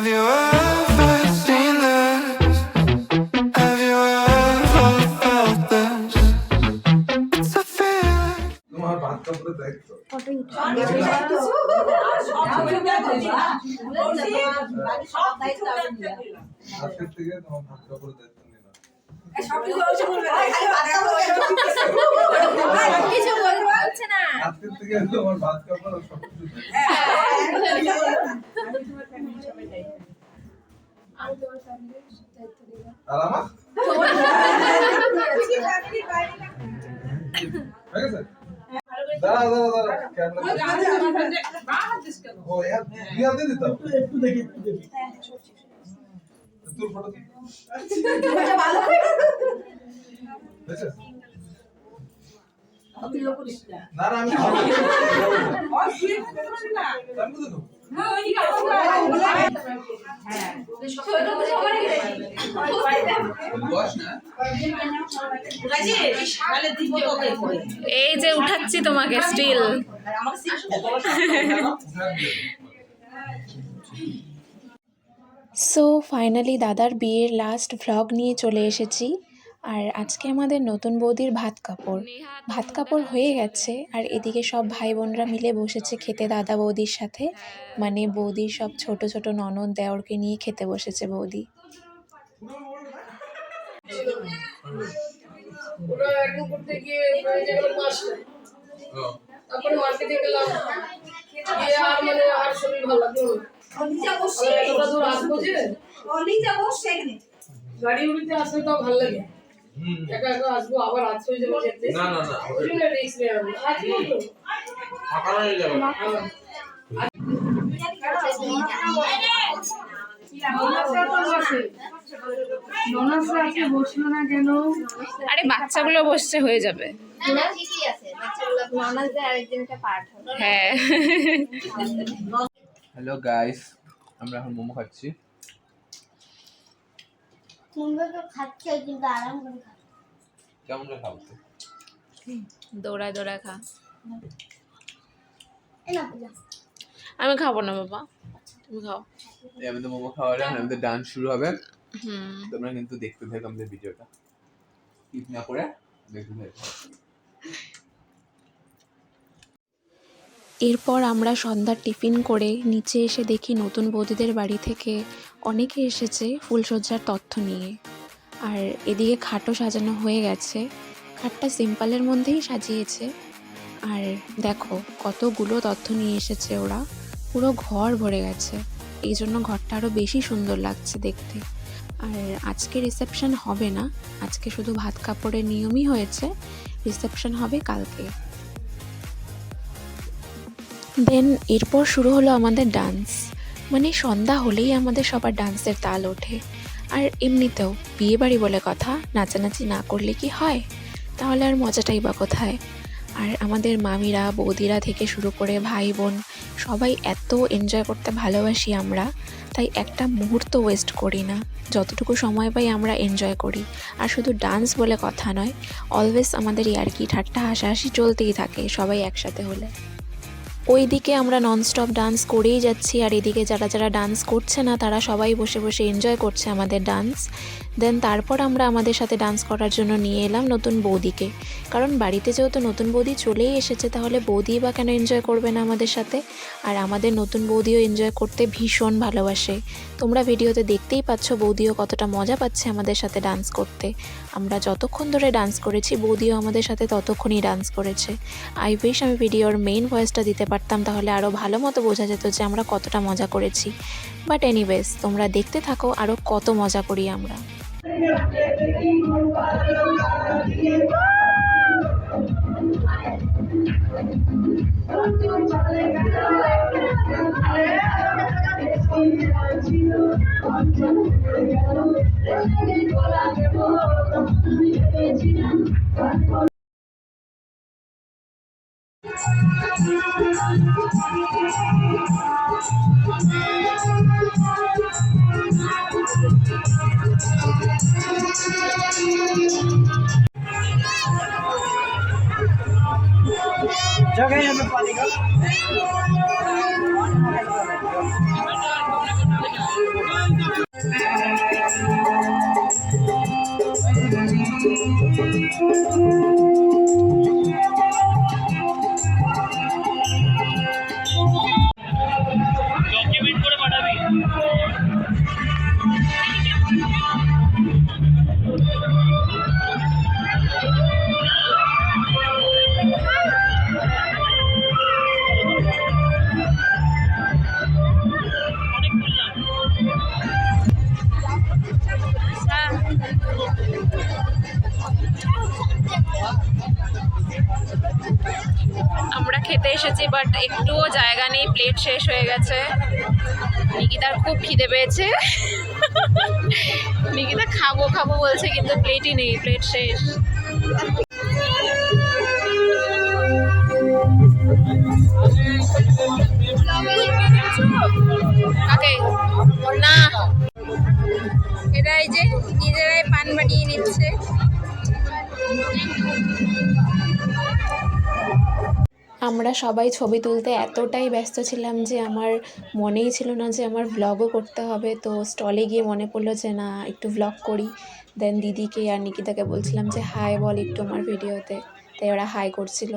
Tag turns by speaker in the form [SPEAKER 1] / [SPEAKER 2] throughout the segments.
[SPEAKER 1] Have you ever seen this? Have you ever felt this? It's a feeling.
[SPEAKER 2] তোমার ভাত কাপড়ে দায়িত্ব আজকের থেকে তোমার ভাত কাপড়ে দায়িত্ব নিলাম আজকের থেকে তোমার ভাত কাপড় সবকিছু আর আমার ঠিক আছে দাঁড়া ও यार दिया दे देता একটু দেখি তোর ফটো কি ভালো দেখছ আপনি লোক করিস না না আমি খাবো আর শুয়ে থাকতে পারবি না আমি তো দেব না ওই দিকে হ্যাঁ ছোট তো সবার আগে বস না
[SPEAKER 3] এই যে উঠাচ্ছি তোমাকে স্টিল। সো ফাইনালি দাদার বিয়ের লাস্ট ভ্লগ নিয়ে চলে এসেছি। আর আজকে আমাদের নতুন বৌদির ভাত কাপড় হয়ে গেছে। আর এদিকে সব ভাই বোনরা মিলে বসেছে খেতে দাদা বৌদির সাথে, মানে বৌদির সব ছোট ছোট ননদ দেওরকে নিয়ে খেতে বসেছে বৌদি।
[SPEAKER 4] গাড়ি উড়িতে আসলে তো ভালো লাগে একা একা আসবো আবার আজ হয়ে যাবে যেতে
[SPEAKER 2] না না না
[SPEAKER 4] ওই না রিস্ক নেই আমি আজ বলো
[SPEAKER 2] ফাঁকা হয়ে যাবে
[SPEAKER 3] আরে বাচ্চাগুলো বসছে হয়ে যাবে। হ্যাঁ
[SPEAKER 2] হ্যালো গাইস, আমরা এখন মোমো খাচ্ছি। কেমন করে খাবো?
[SPEAKER 3] দৌড়ায় দৌড়ায় খা। আমি খাবো না বাবা, তুমি খাও।
[SPEAKER 2] আমাদের মোমো খাওয়ার আমাদের ডান্স শুরু হবে। তোমরা কিন্তু দেখতে থাকো আমাদের ভিডিওটা, স্কিপ না করে দেখতে থাকো।
[SPEAKER 3] এরপর আমরা সন্ধ্যার টিফিন করে নিচে এসে দেখি নতুন বৌদিদের বাড়ি থেকে অনেকে এসেছে ফুলসজ্জার তথ্য নিয়ে। আর এদিকে খাটও সাজানো হয়ে গেছে, খাটটা সিম্পলের মধ্যেই সাজিয়েছে। আর দেখো কতগুলো তথ্য নিয়ে এসেছে ওরা, পুরো ঘর ভরে গেছে, এই জন্য ঘরটা আরও বেশি সুন্দর লাগছে দেখতে। আর আজকে রিসেপশন হবে না, আজকে শুধু ভাত কাপড়ের নিয়মই হয়েছে, রিসেপশন হবে কালকে। দেন এরপর শুরু হলো আমাদের ডান্স, মানে সন্ধ্যা হলেই আমাদের সবার ডান্সের তাল ওঠে। আর এমনিতেও বিয়েবাড়ি বলে কথা, নাচানাচি না করলে কি হয়, তাহলে আর মজাটাই বা কোথায়। আর আমাদের মামিরা বৌদিরা থেকে শুরু করে ভাই বোন সবাই এত এনজয় করতে ভালোবাসি আমরা, তাই একটা মুহূর্ত ওয়েস্ট করি না, যতটুকু সময় পাই আমরা এনজয় করি। আর শুধু ডান্স বলে কথা নয়, অলওয়েজ আমাদের ইয়ার্কি ঠাট্টা হাসাহাসি চলতেই থাকে সবাই একসাথে হলে। ওই দিকে আমরা ননস্টপ ডান্স করেই যাচ্ছি, আর এদিকে যারা যারা ডান্স করছে না তারা সবাই বসে বসে এনজয় করছে আমাদের ডান্স। দেন তারপর আমরা আমাদের সাথে ডান্স করার জন্য নিয়ে এলাম নতুন বৌদিকে, কারণ বাড়িতে যেহেতু নতুন বৌদি চলেই এসেছে, তাহলে বৌদি বা কেন এনজয় করবে না আমাদের সাথে। আর আমাদের নতুন বৌদিও এনজয় করতে ভীষণ ভালোবাসে, তোমরা ভিডিওতে দেখতেই পাচ্ছ বৌদিও কতটা মজা পাচ্ছে আমাদের সাথে ডান্স করতে। আমরা যতক্ষণ ধরে ডান্স করেছি বৌদিও আমাদের সাথে ততক্ষণই ডান্স করেছে। আই উইশ আমি ভিডিওর মেইন ভয়েসটা দিতে পারতাম, তাহলে আরও ভালো মতো বোঝা যেত যে আমরা কতটা মজা করেছি। বাট এনিওয়েজ তোমরা দেখতে থাকো আরও কত মজা করি আমরা।
[SPEAKER 5] जगह यहाँ पे पानी का
[SPEAKER 3] আমরা খেতে এসেছি বাট একটুও জায়গা নেই, প্লেট শেষ হয়ে গেছে। নিকিতার খুব খিদে পেয়েছে। নিকিতা খাবো খাবো বলছে কিন্তু প্লেটই নেই, প্লেট শেষ। কাকে না, এরা এই যে নিজেরাই পান বানিয়ে নিচ্ছে। আমরা সবাই ছবি তুলতে এতটাই ব্যস্ত ছিলাম যে আমার মনেই ছিল না যে আমার ভ্লগও করতে হবে। তো স্টলে গিয়ে মনে পড়লো যে না, একটু ভ্লগ করি। দেন দিদিকে আর নিকিতাকে বলছিলাম যে হাই বল একটু আমার ভিডিওতে, তাই ওরা হাই করছিল।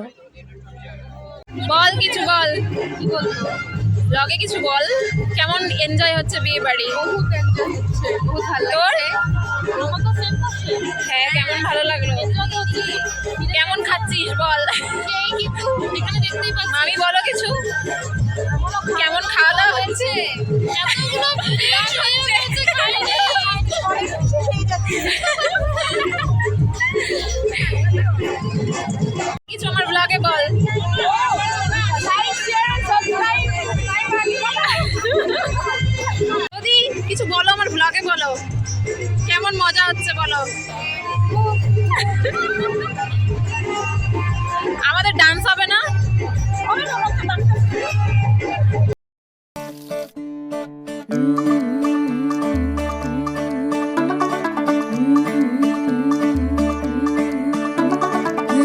[SPEAKER 3] বল কিছু বল, কি বলবো, ব্লগে কিছু বল। কেমন এনজয় হচ্ছে বিয়ে বাড়ি? বহুত এনজয় হচ্ছে, বহুত ভালো লাগছে। হ্যাঁ, কেমন ভালো লাগলো? কেমন খাচ্ছিস বল? মামি বলো কিছু, কেমন খাওয়া দাওয়া হচ্ছে? কিছু আমার ব্লগে বল। যদি কিছু বলো আমার ব্লগে বলো, কেমন মজা হচ্ছে বলো। আমাদের ডান্স হবে না?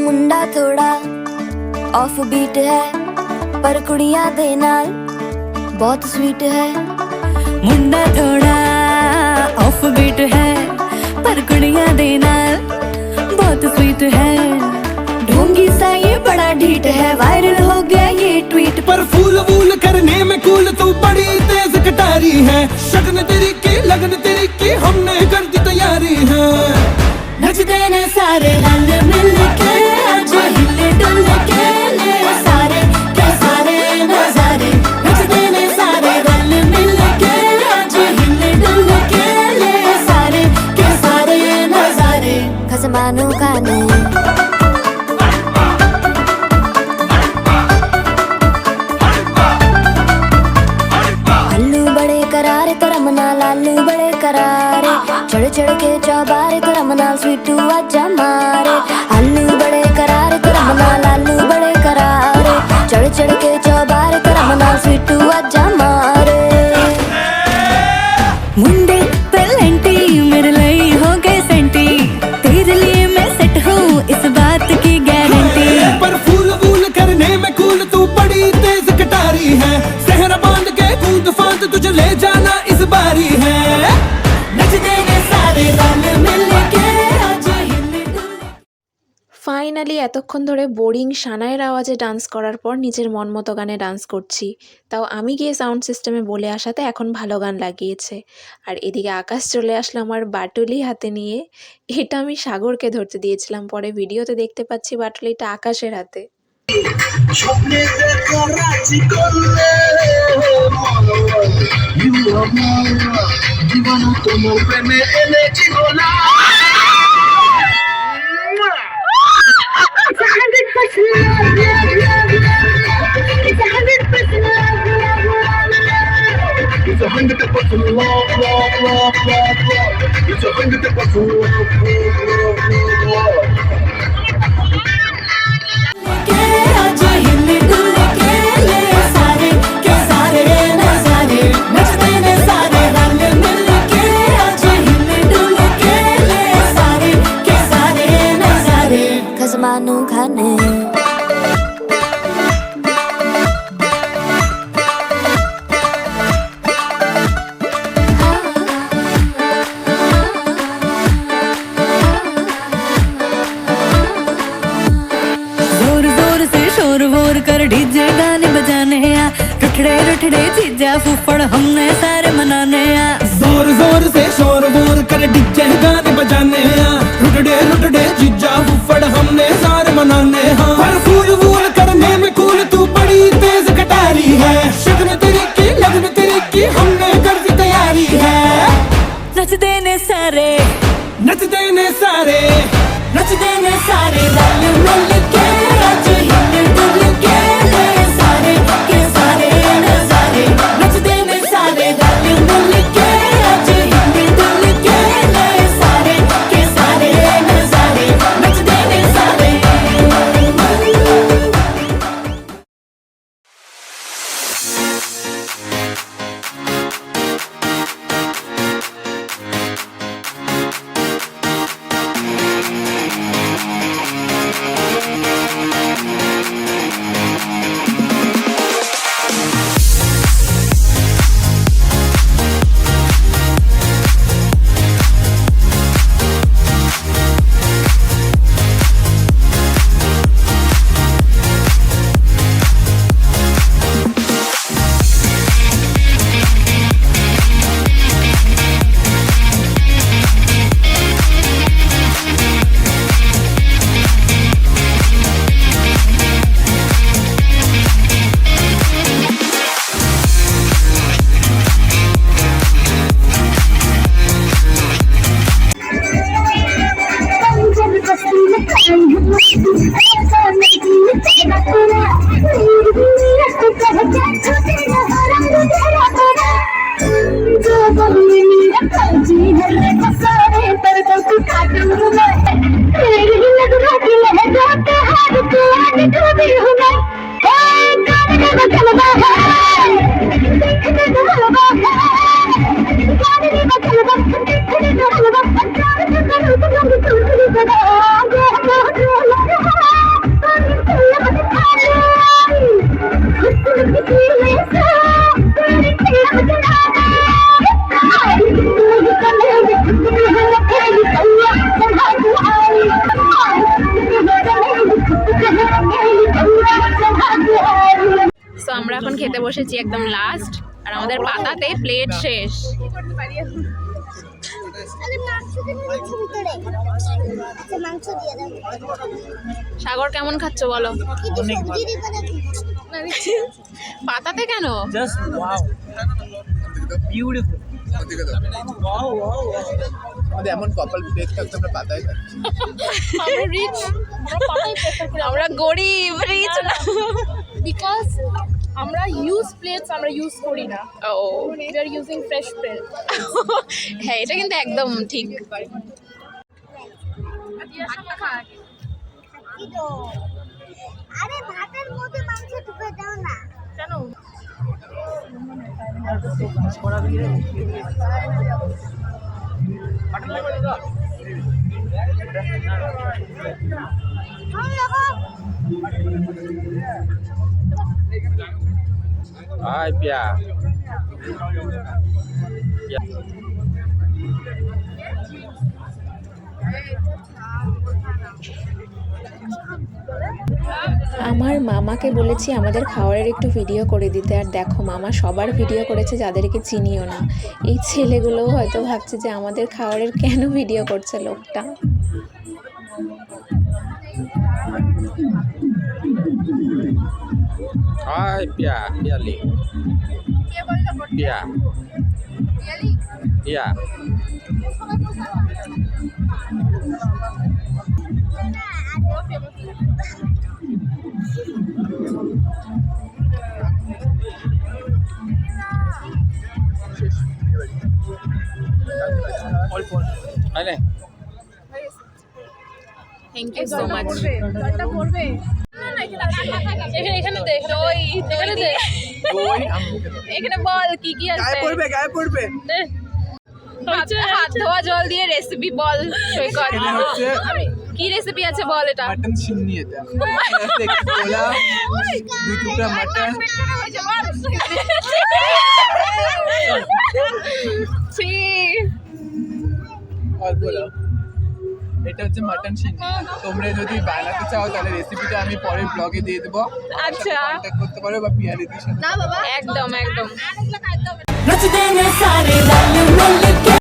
[SPEAKER 5] मुंडा थोड़ा ऑफ बीट है पर कुड़ियां दे नाल बहुत स्वीट है। मुंडा थोड़ा ऑफ बीट है पर कुड़ियां दे नाल बहुत स्वीट है। ढोंगी सा ये बड़ा ढीठ है, वायरल हो गया ये ट्वीट।
[SPEAKER 6] पर फूल वूल करने में कूल तू बड़ी तेज कटारी है। शगन तेरी की लगन तेरी की हमने कर दी तैयारी है।
[SPEAKER 5] नचते ने सारे रल मिल के आज हिले डुल के ले सारे के सारे नजारे। नचते ने सारे रल मिल के आज हिले डुल के ले सारे के सारे नजारे। खसमानू खाने आलू बड़े करारे तो रमना लालू बड़े करारे। चढ़ चढ़ के चौबारे तो रमना स्वीटू आजा मारे। आलू बड़े करारे तो रमना लालू बड़े करारे। चढ़ चढ़ के चौबारे तो रमना स्वीटू आजा मारे। मुंडे पेलेंटी मेरे लिए हो गए सेंटी, तेरे लिए मैं सेट हूँ इस बात की गारंटी।
[SPEAKER 6] पर फूल वूल करने में कूल तू बड़ी तेज कटारी है। सहरा बांध के कूद फांद तुझे ले जाना इस बारी है। नचते ने सारे रल मिल के आज हिले डुल।
[SPEAKER 3] ফাইনালি এতক্ষণ ধরে বোরিং সানাইয়ের আওয়াজে ডান্স করার পর নিজের মন মতো গানে ডান্স করছি। তাও আমি গিয়ে সাউন্ড সিস্টেমে বলে আসাতে এখন ভালো গান লাগিয়েছে। আর এদিকে আকাশ চলে আসলো আমার বাটুলি হাতে নিয়ে। এটা আমি সাগরকে ধরতে দিয়েছিলাম, পরে ভিডিওতে দেখতে পাচ্ছি বাটুলিটা আকাশের হাতে।
[SPEAKER 7] স্বপ্নে দেখা রাজি করলে জীবন তোমার প্রেমে এনেছি গোলা। It's 100% love, love, love, love, love. It's 100% love, love, love, love.
[SPEAKER 5] के आज हिले डुल के ले सारे के सारे नजारे। नचते ने सारे रल मिल के आज हिले डुल के ले सारे के सारे नजारे। खसमानू खाने जीजा फुफड़ हमने सारे मनाने
[SPEAKER 6] जोर जोर से शोर वोर कर डीजे गाने बजाने रुट डे जीजा फुफड़ हमने सारे मनाने पर फूल वूल करने में कूल तू बड़ी तेज कटारी है शक्ल तेरी की लगन तेरी की हमने कर दी तैयारी है
[SPEAKER 5] नच देने सारे
[SPEAKER 6] नच देने सारे
[SPEAKER 5] नच देने सारे रल मिल के आज हिल डुल के ले सारे के सारे नजारे नच देने सारे रल मिल के आज हिल डुल के ले सारे के सारे नजारे नच देने सारे
[SPEAKER 3] সো আমরা এখন খেতে বসেছি একদম লাস্ট, আর আমাদের পাতাতে প্লেট শেষ। সাগর কেমন খাচ্ছ বলো? পাতাতে কেন?
[SPEAKER 2] আমাদের এমন কপাল প্লেট থাকতে আমরা পাতায় খাচ্ছি।
[SPEAKER 3] আমরা রিচ, আমরা গরিব, রিচ না।
[SPEAKER 8] বিকজ আমরা ইউজ প্লেটস আমরা ইউজ করি না,
[SPEAKER 3] oh
[SPEAKER 8] we are using fresh plate.
[SPEAKER 3] হ্যাঁ, এটা কিন্তু একদম ঠিক।
[SPEAKER 9] আরে ভাতের মধ্যে মাংস ঢুকে দাও না
[SPEAKER 8] কেন?
[SPEAKER 10] Ay, pia.
[SPEAKER 3] আমার মামাকে বলেছি আমাদের খাবারের একটু ভিডিও করে দিতে, আর দেখো মামা সবার ভিডিও করেছে যাদেরকে চিনিও না। এই ছেলেগুলোও হয়তো ভাবছে যে আমাদের খাবারের কেন ভিডিও করছে লোকটা।
[SPEAKER 10] Ay, pia, piali. Pia. Iya. Ayo.
[SPEAKER 3] Thank you so much.
[SPEAKER 8] জলটা পড়বে এখানে দে,
[SPEAKER 3] দই, এখানে দে।
[SPEAKER 2] দই
[SPEAKER 3] এখানে বল কি কি আছে।
[SPEAKER 2] গায়ে পড়বে
[SPEAKER 3] হাত ধোয়া জল দিয়ে রেসিপি বল সৈকত।
[SPEAKER 2] এখানে হচ্ছে
[SPEAKER 3] কি রেসিপি আছে বল এটা।
[SPEAKER 2] মটন চিমনি, এটা কোলা 2 টুকরা মটন।
[SPEAKER 3] ছি,
[SPEAKER 2] और बोलो এটা হচ্ছে মাটন সিন্নি। তোমরা যদি বানাতে চাও তাহলে রেসিপিটা আমি পরের ব্লগে দিয়ে দেবো,
[SPEAKER 8] আচ্ছা
[SPEAKER 2] কন্ট্যাক্ট করতে পারো বা পিয়ালিদির সাথে।
[SPEAKER 8] একদম একদম
[SPEAKER 6] नचते ने सारे रल